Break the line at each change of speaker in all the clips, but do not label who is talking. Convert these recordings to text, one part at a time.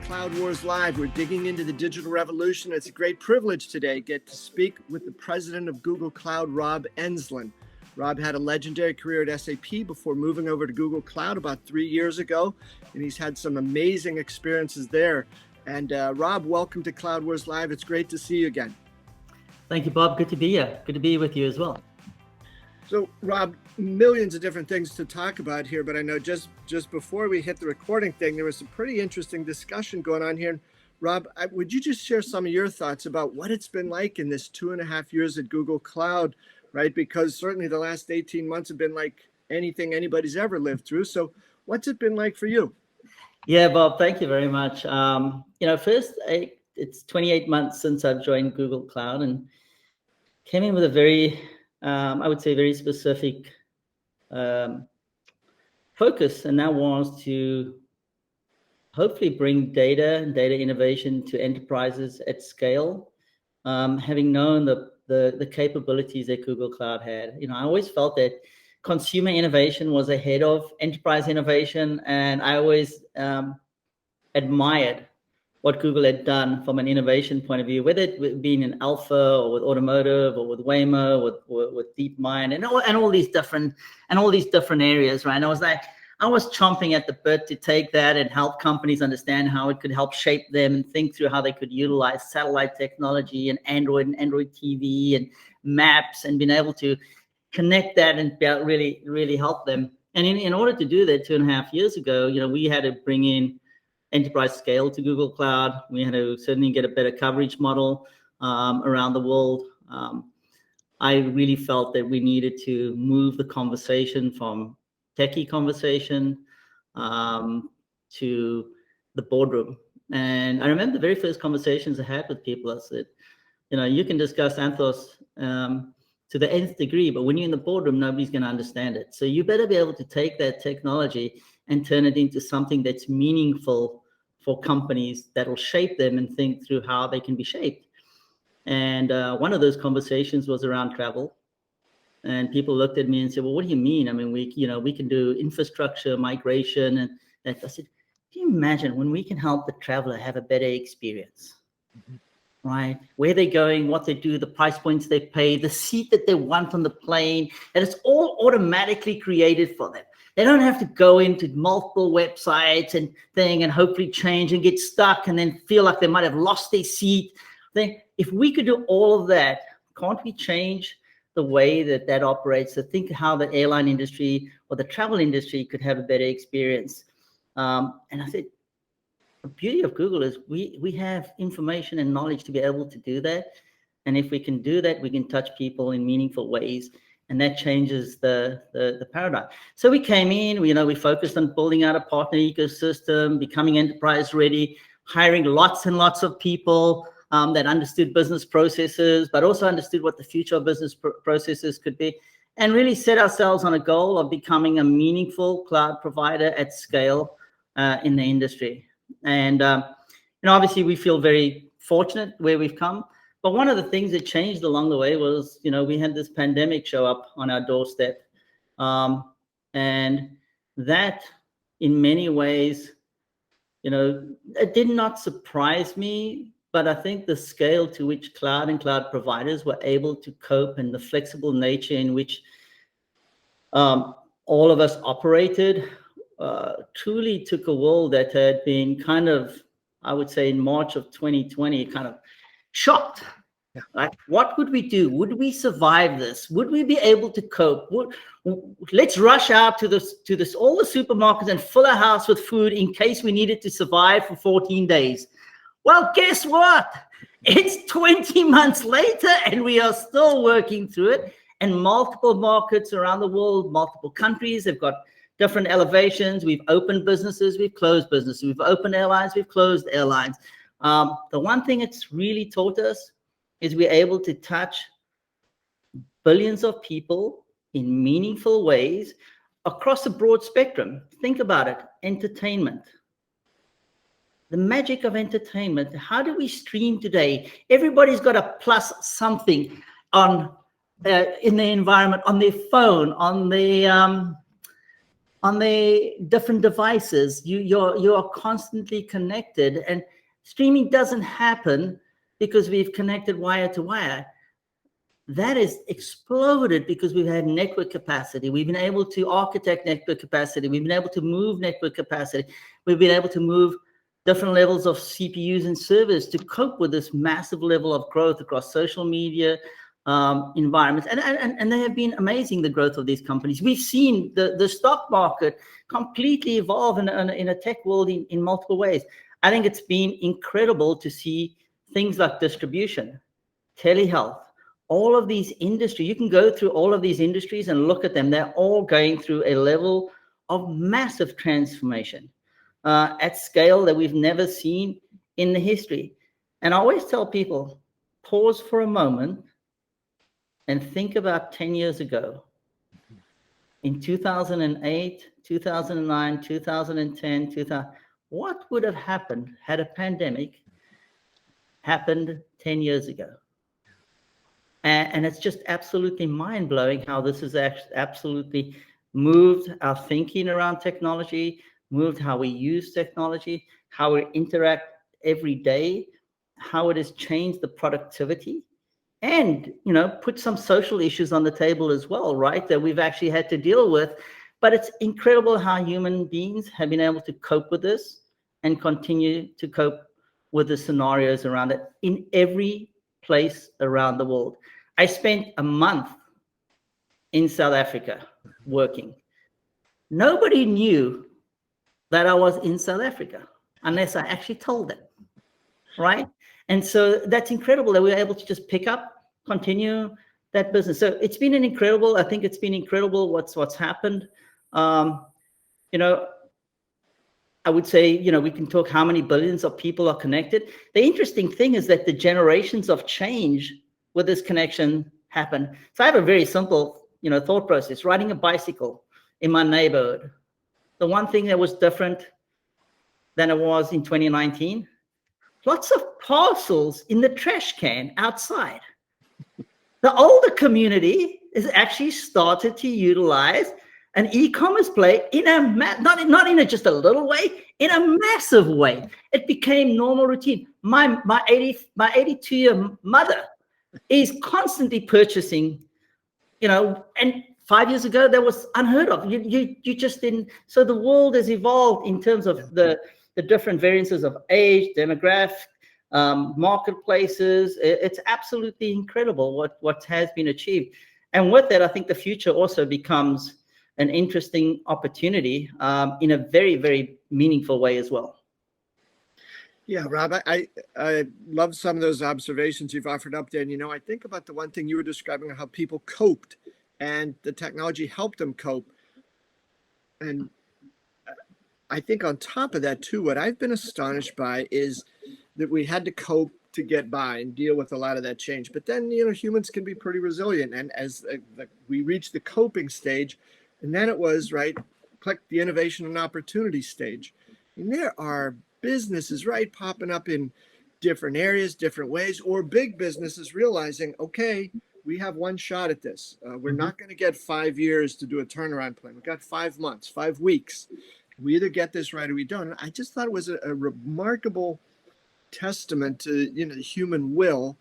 Cloud Wars Live. We're digging into the digital revolution. It's a great privilege today to get to speak with the president of Google Cloud, Rob Enslin. Rob had a legendary career at SAP before moving over to Google Cloud about 3 years ago, and he's had some amazing experiences there. And Rob, welcome to Cloud Wars Live. It's great to see you again.
Thank you, Bob. Good to be here. Good to be with you as well.
So, Rob, millions of different things to talk about here, but I know just before we hit the recording thing, there was some pretty interesting discussion going on here. Rob, would you just share some of your thoughts about what it's been like in this 2.5 years at Google Cloud, right? Because certainly the last 18 months have been like anything anybody's ever lived through. So what's it been like for you?
Yeah, Bob, thank you very much. First, it's 28 months since I've joined Google Cloud and came in with a very, I would say, very specific focus, and that was to hopefully bring data and data innovation to enterprises at scale. Having known the capabilities that Google Cloud had, I always felt that consumer innovation was ahead of enterprise innovation, and I always admired what Google had done from an innovation point of view, whether it being in Alpha or with automotive or with Waymo, with DeepMind, and all these different areas, right? And I was chomping at the bit to take that and help companies understand how it could help shape them and think through how they could utilize satellite technology and Android TV and maps, and being able to connect that and really, really help them. And in order to do that 2.5 years ago, we had to bring in enterprise scale to Google Cloud. We had to certainly get a better coverage model around the world. I really felt that we needed to move the conversation from techie conversation to the boardroom. And I remember the very first conversations I had with people. I said, you can discuss Anthos to the nth degree, but when you're in the boardroom, nobody's going to understand it. So you better be able to take that technology and turn it into something that's meaningful for companies that will shape them and think through how they can be shaped. And one of those conversations was around travel. And people looked at me and said, well, what do you mean? I mean, we can do infrastructure migration. And I said, can you imagine when we can help the traveler have a better experience, right? Where they're going, what they do, the price points they pay, the seat that they want on the plane, and it's all automatically created for them. They don't have to go into multiple websites and hopefully change and get stuck and then feel like they might have lost their seat. If we could do all of that, can't we change the way that operates? So think how the airline industry or the travel industry could have a better experience. And I said, the beauty of Google is we have information and knowledge to be able to do that. And if we can do that, we can touch people in meaningful ways. And that changes the paradigm. So we came in, we focused on building out a partner ecosystem, becoming enterprise ready, hiring lots and lots of people that understood business processes, but also understood what the future of business processes could be, and really set ourselves on a goal of becoming a meaningful cloud provider at scale in the industry. And obviously we feel very fortunate where we've come. But one of the things that changed along the way was, we had this pandemic show up on our doorstep. And that, in many ways, it did not surprise me, but I think the scale to which cloud and cloud providers were able to cope and the flexible nature in which all of us operated truly took a world that had been kind of, I would say in March of 2020, kind of shocked. Yeah. Like, what would we do? Would we survive this? Would we be able to cope? Let's rush out to all the supermarkets and fill our house with food in case we needed to survive for 14 days. Well, guess what? It's 20 months later and we are still working through it. And multiple markets around the world, multiple countries have got different elevations. We've opened businesses, we've closed businesses. We've opened airlines, we've closed airlines. The one thing it's really taught us is we're able to touch billions of people in meaningful ways across a broad spectrum. Think about it, entertainment. The magic of entertainment. How do we stream today? Everybody's got a plus something on in the environment, on their phone, on on their different devices. You are constantly connected, and streaming doesn't happen because we've connected wire to wire. That has exploded because we've had network capacity. We've been able to architect network capacity. We've been able to move network capacity. We've been able to move different levels of CPUs and servers to cope with this massive level of growth across social media environments. And they have been amazing, the growth of these companies. We've seen the stock market completely evolve in a tech world in multiple ways. I think it's been incredible to see things like distribution, telehealth, all of these industries. You can go through all of these industries and look at them. They're all going through a level of massive transformation at scale that we've never seen in the history. And I always tell people, pause for a moment and think about 10 years ago. In 2008, 2009, 2010, 2000, what would have happened had a pandemic happened 10 years ago? And it's just absolutely mind-blowing how this has absolutely moved our thinking around technology, moved how we use technology, how we interact every day, how it has changed the productivity, and, you know, put some social issues on the table as well, right, that we've actually had to deal with. But it's incredible how human beings have been able to cope with this and continue to cope with the scenarios around it in every place around the world. I spent a month in South Africa working. Nobody knew that I was in South Africa unless I actually told them, right? And so that's incredible that we were able to just pick up, continue that business. So it's been an incredible, I think it's been incredible what's happened. You know, I would say, you know, we can talk how many billions of people are connected. The interesting thing is that the generations of change with this connection happen. So I have a very simple, you know, thought process. Riding a bicycle in my neighborhood, the one thing that was different than it was in 2019, lots of parcels in the trash can outside. The older community has actually started to utilize an e-commerce play in a not in a just a little way, in a massive way. It became normal routine. My 82-year mother is constantly purchasing, you know, and 5 years ago that was unheard of. You just didn't. So the world has evolved in terms of the different variances of age, demographic, marketplaces. It's absolutely incredible what has been achieved. And with that, I think the future also becomes an interesting opportunity in a very, very meaningful way as well.
Yeah, Rob, I love some of those observations you've offered up there. And, you know, I think about the one thing you were describing, how people coped and the technology helped them cope. And I think on top of that, too, what I've been astonished by is that we had to cope to get by and deal with a lot of that change. But then, you know, humans can be pretty resilient. And as we reached the coping stage, and then it was, right, click the innovation and opportunity stage. And there are businesses, right, popping up in different areas, different ways, or big businesses realizing, okay, we have one shot at this. We're not going to get 5 years to do a turnaround plan. We've got 5 months, 5 weeks. We either get this right or we don't. And I just thought it was a remarkable testament to, you know, the human will,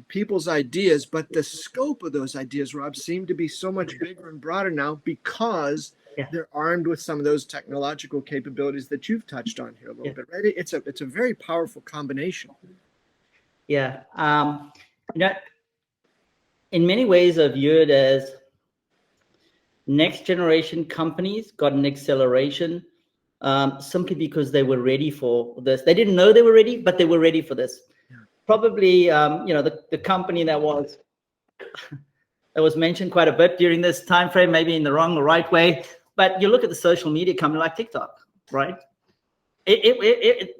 people's ideas, but the scope of those ideas, Rob, seem to be so much bigger and broader now because they're armed with some of those technological capabilities that you've touched on here a little bit, right? It's a very powerful combination.
Yeah. You know, in many ways, I view it as next generation companies got an acceleration simply because they were ready for this. They didn't know they were ready, but they were ready for this. Yeah. Probably, you know, the company that was mentioned quite a bit during this time frame, maybe in the wrong or right way. But you look at the social media company like TikTok, right? The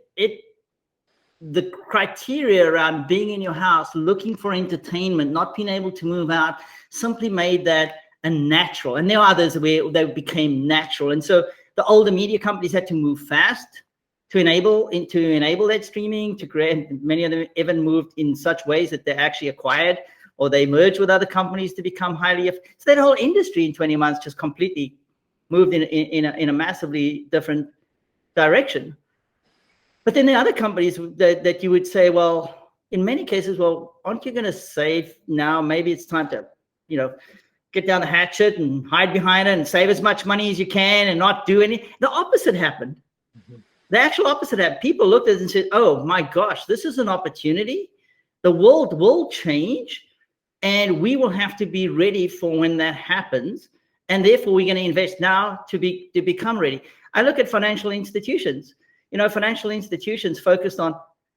criteria around being in your house, looking for entertainment, not being able to move out, simply made that a natural. And there are others where they became natural. And so the older media companies had to move fast to enable that streaming, to create. Many of them even moved in such ways that they actually acquired or they merged with other companies to become highly. So that whole industry in 20 months just completely moved in a massively different direction. But then the other companies that you would say, well, in many cases, well, aren't you going to save now? Maybe it's time to, get down the hatchet and hide behind it and save as much money as you can and not do any. The opposite happened. The actual opposite happened. People looked at it and said, oh my gosh, this is an opportunity. The world will change and we will have to be ready for when that happens. And therefore we're going to invest now to become ready. I look at financial institutions. Financial institutions focused on,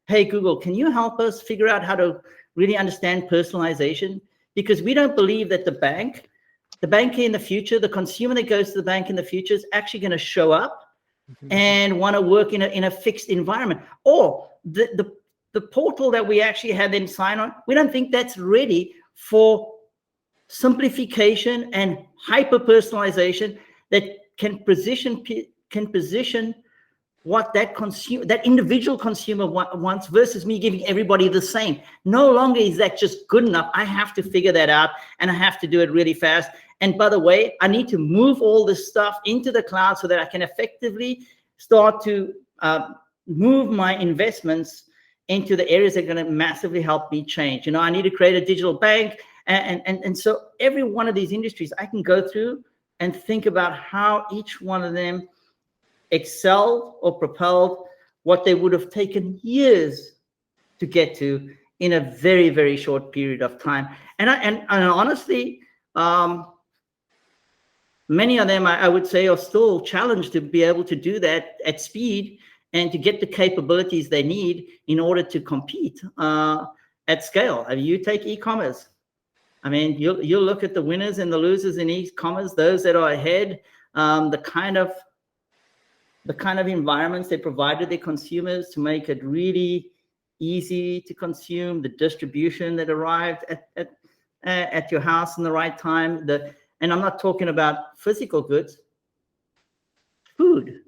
hey, Google, can you help us figure out how to really understand personalization? Because we don't believe that the banker in the future, the consumer that goes to the bank in the future is actually going to show up and want to work in a fixed environment. Or the portal that we actually had them sign on, we don't think that's ready for simplification and hyper personalization that can position what that individual consumer wants versus me giving everybody the same. No longer is that just good enough. I have to figure that out and I have to do it really fast. And by the way, I need to move all this stuff into the cloud so that I can effectively start to move my investments into the areas that are going to massively help me change. I need to create a digital bank. And so every one of these industries I can go through and think about how each one of them excelled or propelled what they would have taken years to get to in a very, very short period of time. And honestly, many of them, I would say, are still challenged to be able to do that at speed and to get the capabilities they need in order to compete at scale. You take e-commerce. I mean, you'll look at the winners and the losers in e-commerce, those that are ahead, the kind of environments they provided their consumers to make it really easy to consume, the distribution that arrived at your house in the right time. And I'm not talking about physical goods, food,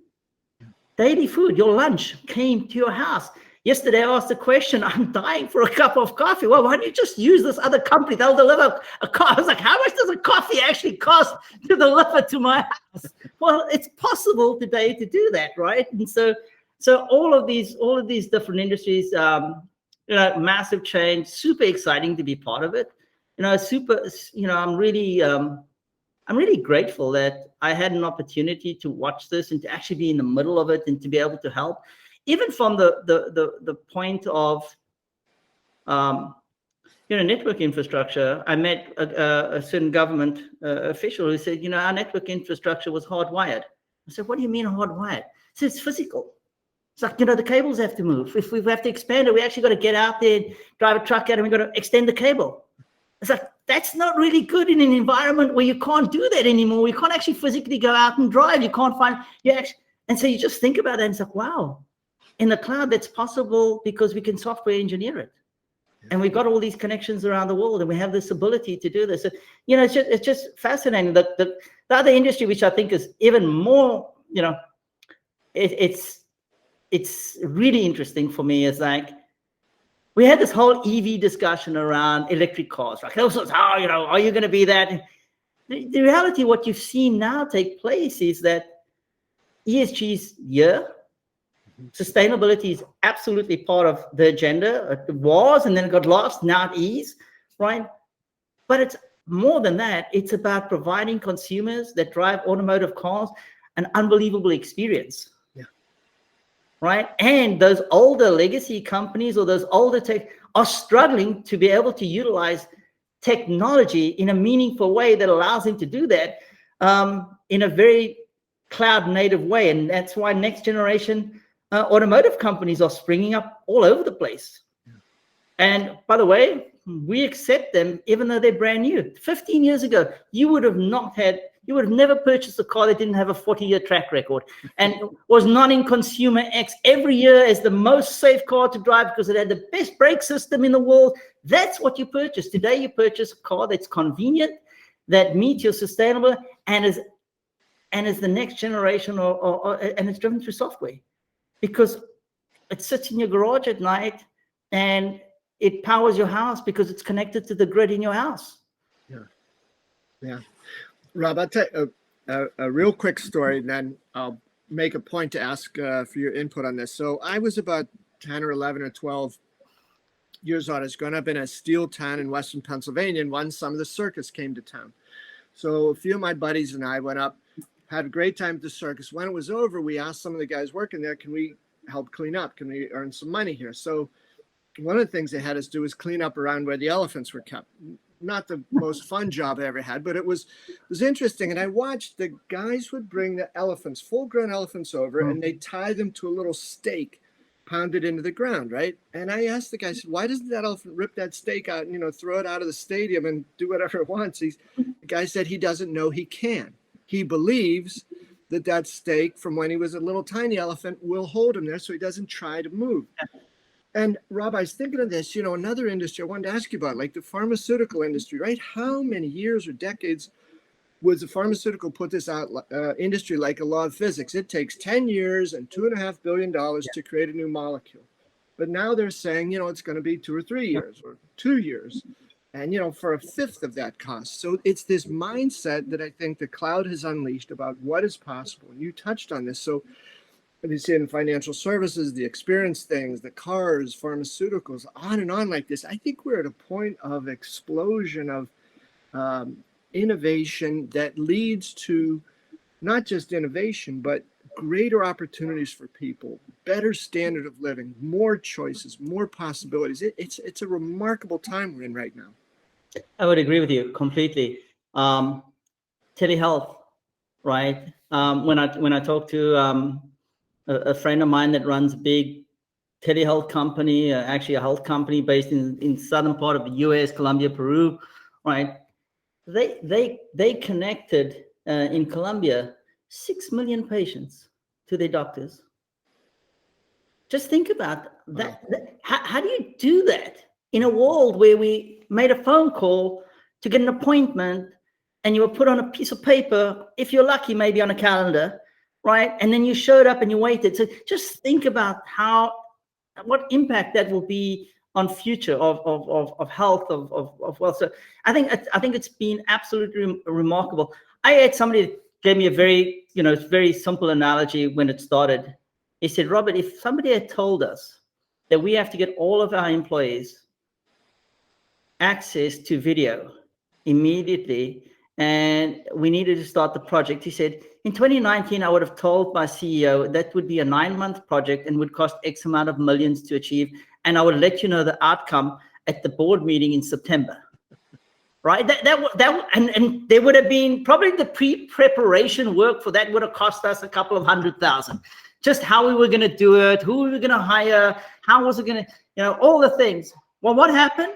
daily food. Your lunch came to your house. Yesterday, I asked the question, I'm dying for a cup of coffee. Well, why don't you just use this other company? They'll deliver a coffee. I was like, how much does a coffee actually cost to deliver to my house? Well, it's possible today to do that, right? And so all of these different industries, massive change, super exciting to be part of it. I'm really grateful that I had an opportunity to watch this and to actually be in the middle of it and to be able to help. Even from the point of, network infrastructure, I met a certain government official who said, our network infrastructure was hardwired. I said, what do you mean hardwired? He said, it's physical. It's like, the cables have to move. If we have to expand it, we actually got to get out there and drive a truck out and we got to extend the cable. It's like, that's not really good in an environment where you can't do that anymore. You can't actually physically go out and drive. You can't find, and so you just think about that and it's like, wow. In the cloud, that's possible because we can software engineer it. And we've got all these connections around the world and we have this ability to do this. So, it's just fascinating. The other industry, which I think is even more, it's really interesting for me is like, we had this whole EV discussion around electric cars. Like, are you going to be that? The reality, what you've seen now take place is that ESG's year, sustainability is absolutely part of the agenda. It was, and then it got lost. Now it is, right? But it's more than that. It's about providing consumers that drive automotive cars an unbelievable experience, right? And those older legacy companies or those older tech are struggling to be able to utilize technology in a meaningful way that allows them to do that in a very cloud native way. And that's why next generation automotive companies are springing up all over the place. And by the way, we accept them even though they're brand new. 15 years ago, you would have never purchased a car that didn't have a 40-year track record and was not in Consumer X every year as the most safe car to drive because it had the best brake system in the world. That's what you purchase. Today, you purchase a car that's convenient, that meets your sustainable, and is the next generation, and it's driven through software. Because it sits in your garage at night and it powers your house because it's connected to the grid in your house.
Yeah. Rob, I'll tell you, a real quick story, and then I'll make a point to ask for your input on this. So I was about 10 or 11 or 12 years old. I was growing up in a steel town in Western Pennsylvania, and one summer the circus came to town. So a few of my buddies and I went up, had a great time at the circus. When it was over, we asked some of the guys working there, can we help clean up? Can we earn some money here? So one of the things they had us do was clean up around where the elephants were kept. Not the most fun job I ever had, but it was interesting. And I watched the guys would bring the elephants, full-grown elephants over, and they tie them to a little stake pounded into the ground, right? And I asked the guy, I said, why doesn't that elephant rip that stake out and, you know, throw it out of the stadium and do whatever it wants? The guy said he doesn't know he can. He believes that that stake from when he was a little tiny elephant will hold him there so he doesn't try to move. And Rob, I was thinking of this, you know, another industry I wanted to ask you about, like the pharmaceutical industry, right? How many years or decades was the pharmaceutical put this out industry like a law of physics? It takes 10 years and $2.5 billion to create a new molecule. But now they're saying, you know, it's going to be 2 or 3 years or 2 years. And, you know, for a fifth of that cost. So it's this mindset that I think the cloud has unleashed about what is possible. And you touched on this. So you see in financial services, the experience things, the cars, pharmaceuticals, on and on like this. I think we're at a point of explosion of innovation that leads to not just innovation, but greater opportunities for people, better standard of living, more choices, more possibilities. It's a remarkable time we're in right now.
I would agree with you completely. Telehealth, right? When I talk to a friend of mine that runs a big telehealth company, actually a health company based in southern part of the U.S., Colombia, Peru, right? They connected in Colombia 6 million patients to their doctors. Just think about that. How do you do that in a world where we made a phone call to get an appointment and you were put on a piece of paper, if you're lucky, maybe on a calendar, right? And then you showed up and you waited. So just think about what impact that will be on future of health, of wealth. So I think it's been absolutely remarkable. I had somebody that gave me a very simple analogy when it started. He said, Robert, if somebody had told us that we have to get all of our employees access to video immediately and we needed to start the project, he said, in 2019, I would have told my CEO that would be a 9-month project and would cost X amount of millions to achieve. And I would let you know the outcome at the board meeting in September. Right? And there would have been probably the pre-preparation work for that would have cost us a couple of $100,000. Just how we were going to do it, who we were going to hire, how was it going to, all the things. Well, what happened?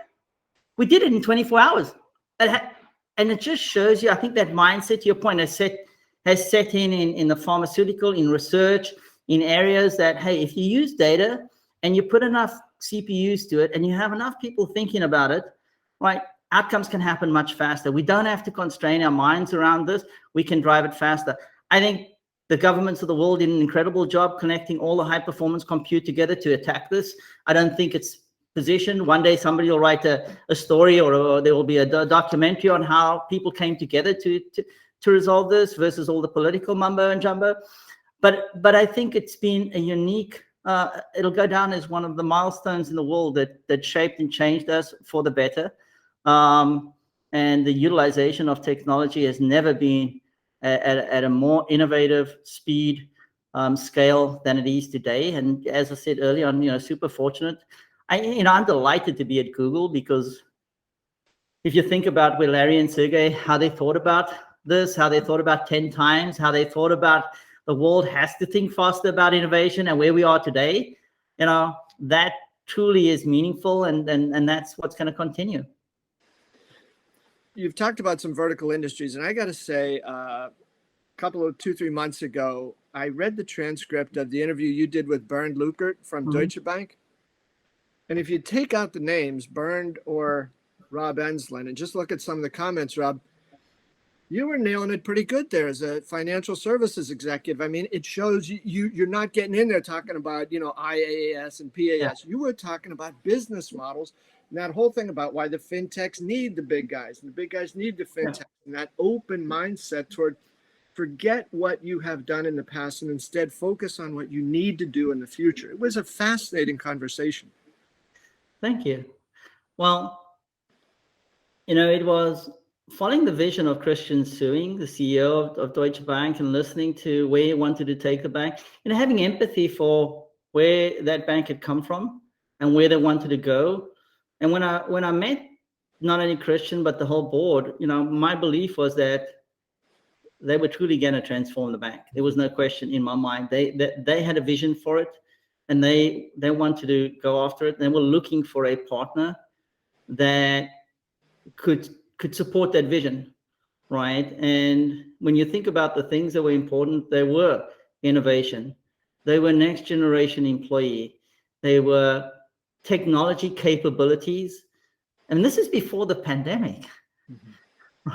We did it in 24 hours. And it just shows you, I think that mindset, to your point, has set in the pharmaceutical, in research, in areas that, hey, if you use data and you put enough CPUs to it and you have enough people thinking about it, right, outcomes can happen much faster. We don't have to constrain our minds around this. We can drive it faster. I think the governments of the world did an incredible job connecting all the high-performance compute together to attack this. I don't think it's positioned. One day somebody will write a story or there will be a documentary on how people came together to resolve this versus all the political mumbo and jumbo. But I think it's been a unique, it'll go down as one of the milestones in the world that shaped and changed us for the better. And the utilization of technology has never been at a more innovative speed scale than it is today. And as I said earlier on, super fortunate. I'm delighted to be at Google because if you think about where Larry and Sergey, how they thought about this, how they thought about 10 times, how they thought about the world has to think faster about innovation and where we are today, that truly is meaningful and that's what's going to continue.
You've talked about some vertical industries, and I got to say, a couple of 2-3 months ago, I read the transcript of the interview you did with Bernd Lukert from Deutsche Bank. And if you take out the names, Bernd or Rob Enslin, and just look at some of the comments, Rob, you were nailing it pretty good there as a financial services executive. I mean, it shows you're not getting in there talking about, IaaS and PaaS. Yeah. You were talking about business models and that whole thing about why the fintechs need the big guys and the big guys need the fintechs, and that open mindset for forget what you have done in the past and instead focus on what you need to do in the future. It was a fascinating conversation.
Thank you. Well, it was following the vision of Christian Suing, the CEO of Deutsche Bank, and listening to where he wanted to take the bank, having empathy for where that bank had come from and where they wanted to go. And when I met not only Christian, but the whole board, my belief was that they were truly going to transform the bank. There was no question in my mind. They had a vision for it, and they wanted to go after it. They were looking for a partner that could support that vision, right? And when you think about the things that were important, they were innovation, they were next generation employee, they were technology capabilities. And this is before the pandemic,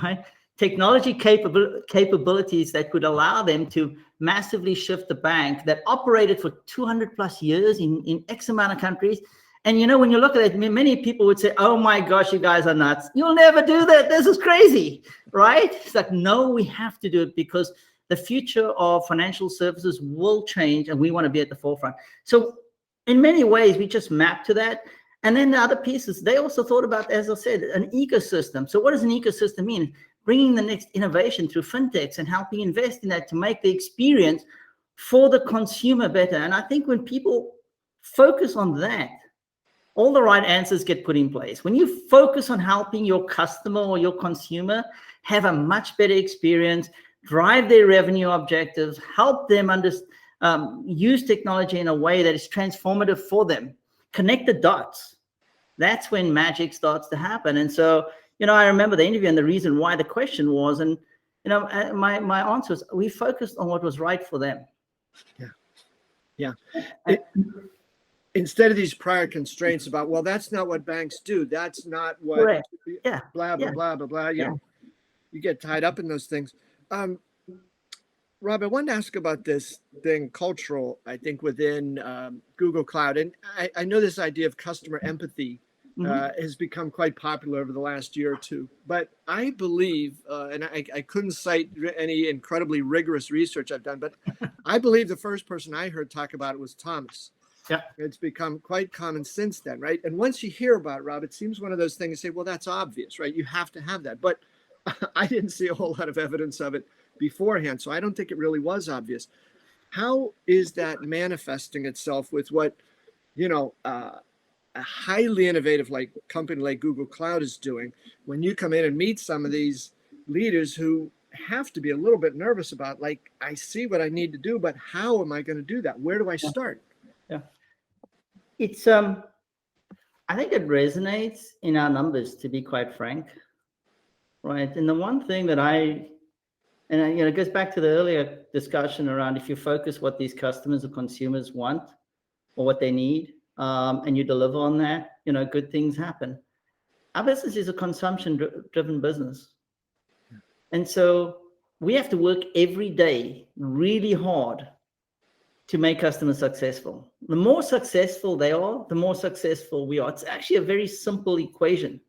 right? Technology capabilities that could allow them to massively shift the bank that operated for 200 plus years in X amount of countries. And, when you look at it, many people would say, oh my gosh, you guys are nuts. You'll never do that. This is crazy, right? It's like, no, we have to do it because the future of financial services will change and we want to be at the forefront. So in many ways, we just mapped to that. And then the other pieces, they also thought about, as I said, an ecosystem. So what does an ecosystem mean? Bringing the next innovation through fintechs and helping invest in that to make the experience for the consumer better. And I think when people focus on that, all the right answers get put in place. When you focus on helping your customer or your consumer have a much better experience, drive their revenue objectives, help them use technology in a way that is transformative for them, connect the dots, that's when magic starts to happen. And so, I remember the interview and the reason why the question was, and, my answer was, we focused on what was right for them.
Yeah. Instead of these prior constraints about, well, that's not what banks do. That's not what,
Correct.
blah, blah, blah, blah, blah. You get tied up in those things. Rob, I wanted to ask about this thing, cultural, I think, within Google Cloud. And I know this idea of customer empathy has become quite popular over the last year or two. But I believe, and I couldn't cite any incredibly rigorous research I've done, but I believe the first person I heard talk about it was Thomas.
Yeah.
It's become quite common since then, right? And once you hear about it, Rob, it seems one of those things you say, well, that's obvious, right? You have to have that. But I didn't see a whole lot of evidence of it beforehand, so I don't think it really was obvious. How is that manifesting itself with what, a highly innovative company like Google Cloud is doing when you come in and meet some of these leaders who have to be a little bit nervous about, I see what I need to do, but how am I going to do that? Where do I start?
Yeah. It's, I think it resonates in our numbers, to be quite frank, right? And the one thing that it goes back to the earlier discussion around if you focus what these customers or consumers want or what they need, and you deliver on that, good things happen. Our business is a consumption-driven business. And so we have to work every day really hard to make customers successful. The more successful they are, the more successful we are. It's actually a very simple equation.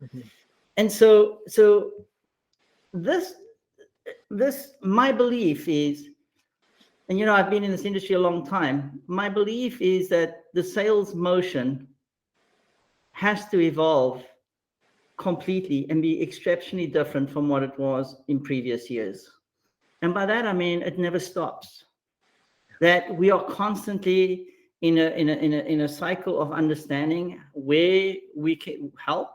And so this, my belief is, and I've been in this industry a long time, my belief is that the sales motion has to evolve completely and be exceptionally different from what it was in previous years. And by that, I mean, it never stops. That we are constantly in a cycle of understanding where we can help,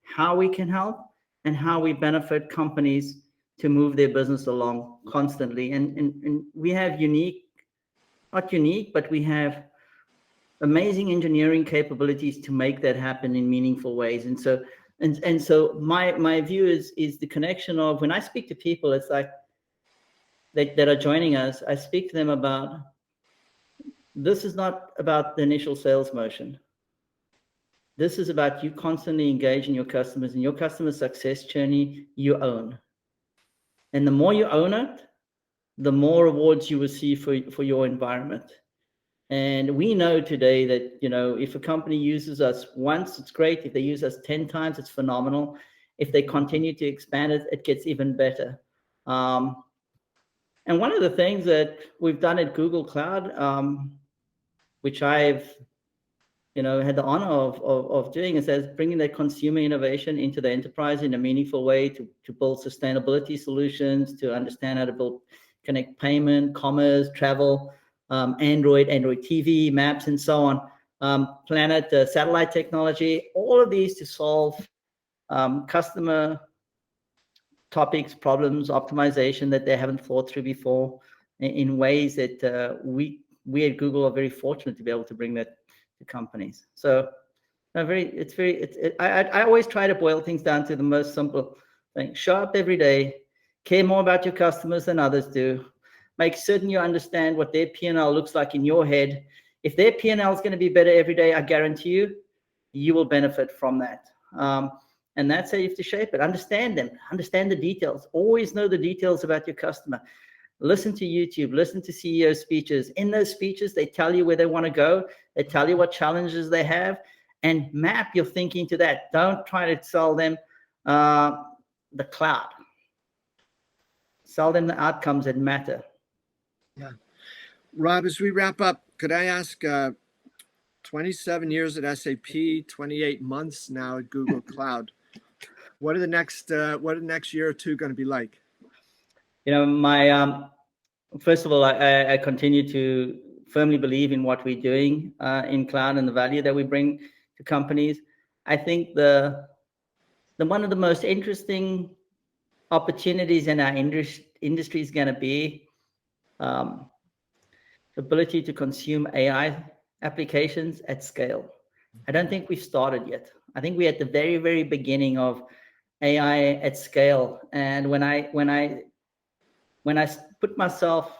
how we can help, and how we benefit companies to move their business along constantly. And we have not unique, but we have amazing engineering capabilities to make that happen in meaningful ways. And so my view is the connection of, when I speak to people, it's like that are joining us, I speak to them about, this is not about the initial sales motion. This is about you constantly engaging your customers, and your customer success journey you own. And the more you own it, the more rewards you will see for your environment. And we know today that, if a company uses us once, it's great. If they use us 10 times, it's phenomenal. If they continue to expand it, it gets even better. And one of the things that we've done at Google Cloud, which I've had the honor of doing, is as bringing that consumer innovation into the enterprise in a meaningful way to build sustainability solutions, to understand how to connect payment, commerce, travel, Android TV, maps, and so on, planet, satellite technology, all of these to solve customer topics, problems, optimization that they haven't thought through before in ways that we at Google are very fortunate to be able to bring that to companies. So I always try to boil things down to the most simple thing. Show up every day, care more about your customers than others do, make certain you understand what their P&L looks like in your head. If their P&L is going to be better every day, I guarantee you will benefit from that. And that's how you have to shape it. Understand them, understand the details, always know the details about your customer. Listen to YouTube, listen to CEO speeches. In those speeches, they tell you where they want to go. They tell you what challenges they have, and map your thinking to that. Don't try to sell them the cloud. Sell them the outcomes that matter.
Yeah. Rob, as we wrap up, could I ask, 27 years at SAP, 28 months now at Google Cloud. What are the next year or two going to be like?
My first of all, I continue to firmly believe in what we're doing in cloud and the value that we bring to companies. I think the one of the most interesting opportunities in our industry is going to be the ability to consume AI applications at scale. I don't think we've started yet. I think we're at the very, very beginning of AI at scale. And when I put myself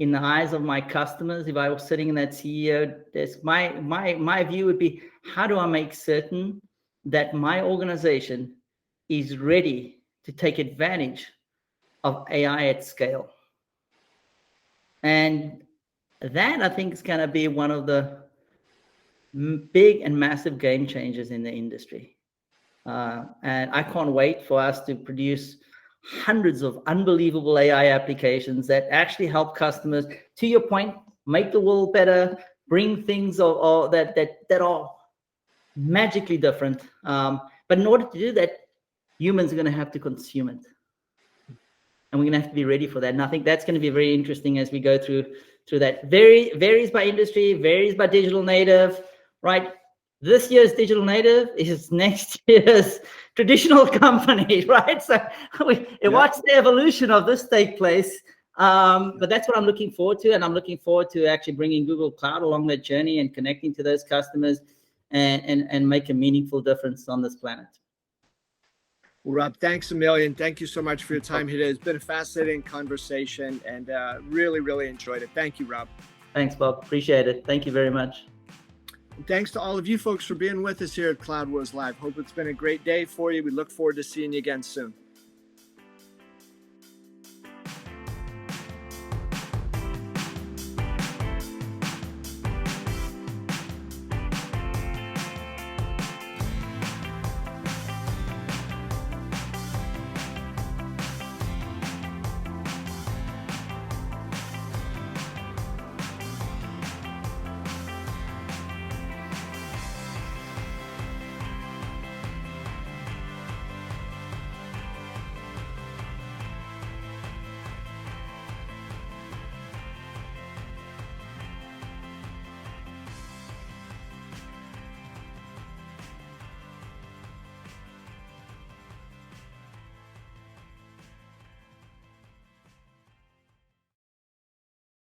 in the eyes of my customers, if I was sitting in that CEO desk, my view would be, how do I make certain that my organization is ready to take advantage of AI at scale? And that, I think, is going to be one of the big and massive game changers in the industry. And I can't wait for us to produce hundreds of unbelievable AI applications that actually help customers, to your point, make the world better, bring things that are magically different. But in order to do that, humans are going to have to consume it. And we're going to have to be ready for that. And I think that's going to be very interesting as we go through that. Varies by industry, varies by digital native, right? This year's digital native is next year's traditional company, right? So watch the evolution of this take place. But that's what I'm looking forward to. And I'm looking forward to actually bringing Google Cloud along that journey and connecting to those customers and make a meaningful difference on this planet.
Well, Rob, thanks a million. Thank you so much for your time today. It's been a fascinating conversation and really, really enjoyed it. Thank you, Rob.
Thanks, Bob. Appreciate it. Thank you very much.
And thanks to all of you folks for being with us here at Cloud Wars Live. Hope it's been a great day for you. We look forward to seeing you again soon.